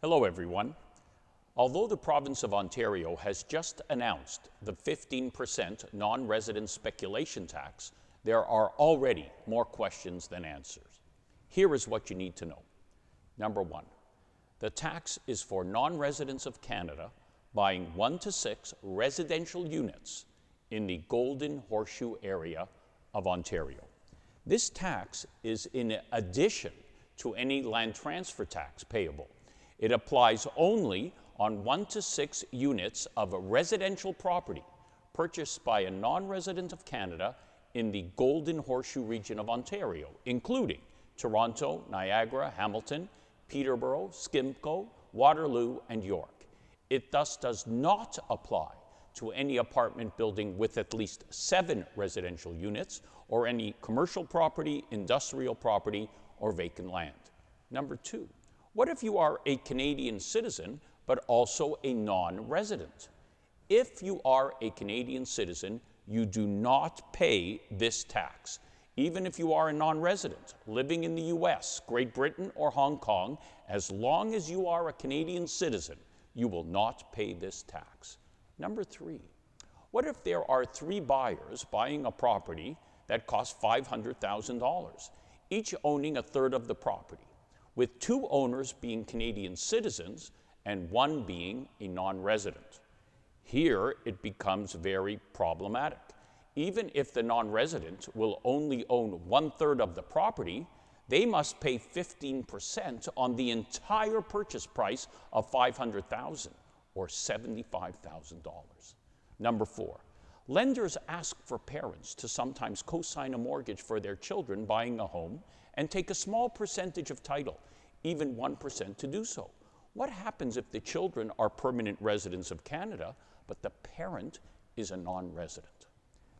Hello, everyone. Although the province of Ontario has just announced the 15% non-resident speculation tax, there are already more questions than answers. Here is what you need to know. Number one, the tax is for non-residents of Canada buying 1 to 6 residential units in the Golden Horseshoe area of Ontario. This tax is in addition to any land transfer tax payable. It applies only on 1 to 6 units of a residential property purchased by a non-resident of Canada in the Golden Horseshoe region of Ontario, including Toronto, Niagara, Hamilton, Peterborough, Simcoe, Waterloo, and York. It thus does not apply to any apartment building with at least 7 residential units or any commercial property, industrial property, or vacant land. Number two, what if you are a Canadian citizen but also a non-resident? If you are a Canadian citizen, you do not pay this tax. Even if you are a non-resident living in the US, Great Britain, or Hong Kong, as long as you are a Canadian citizen, you will not pay this tax. Number three, what if there are 3 buyers buying a property that costs $500,000, each owning a third of the property, with 2 owners being Canadian citizens and 1 being a non-resident? Here it becomes very problematic. Even if the non-resident will only own 1/3 of the property, they must pay 15% on the entire purchase price of $500,000 or $75,000. Number 4, lenders ask for parents to sometimes co-sign a mortgage for their children buying a home and take a small percentage of title, even 1% to do so. What happens if the children are permanent residents of Canada, but the parent is a non-resident?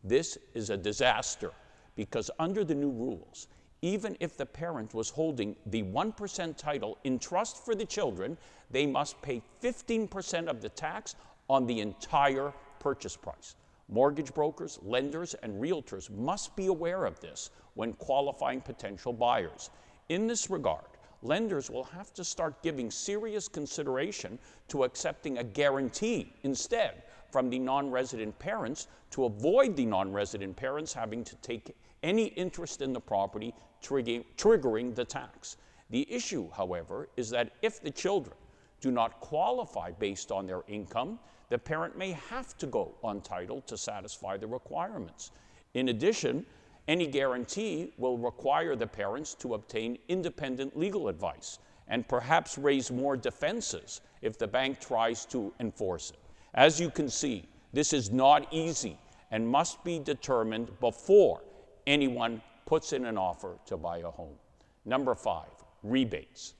This is a disaster because under the new rules, even if the parent was holding the 1% title in trust for the children, they must pay 15% of the tax on the entire purchase price. Mortgage brokers, lenders, and realtors must be aware of this when qualifying potential buyers. In this regard, lenders will have to start giving serious consideration to accepting a guarantee instead from the non-resident parents to avoid the non-resident parents having to take any interest in the property, triggering the tax. The issue, however, is that if the children do not qualify based on their income, the parent may have to go on title to satisfy the requirements. In addition, any guarantee will require the parents to obtain independent legal advice and perhaps raise more defenses if the bank tries to enforce it. As you can see, this is not easy and must be determined before anyone puts in an offer to buy a home. Number 5, rebates.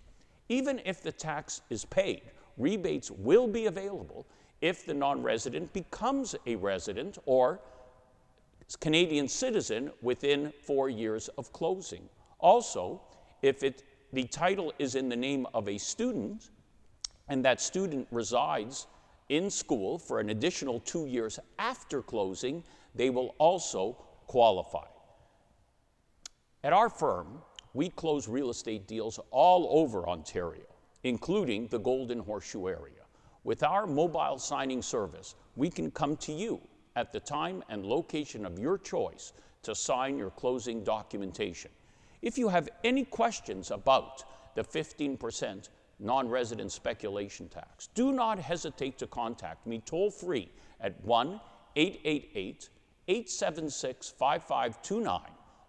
Even if the tax is paid, rebates will be available if the non-resident becomes a resident or Canadian citizen within 4 years of closing. Also, if the title is in the name of a student and that student resides in school for an additional 2 years after closing, they will also qualify. At our firm, we close real estate deals all over Ontario, including the Golden Horseshoe area. With our mobile signing service, we can come to you at the time and location of your choice to sign your closing documentation. If you have any questions about the 15% non-resident speculation tax, do not hesitate to contact me toll-free at 1-888-876-5529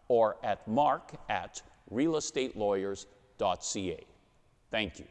or at mark@realestatelawyer.ca. Thank you.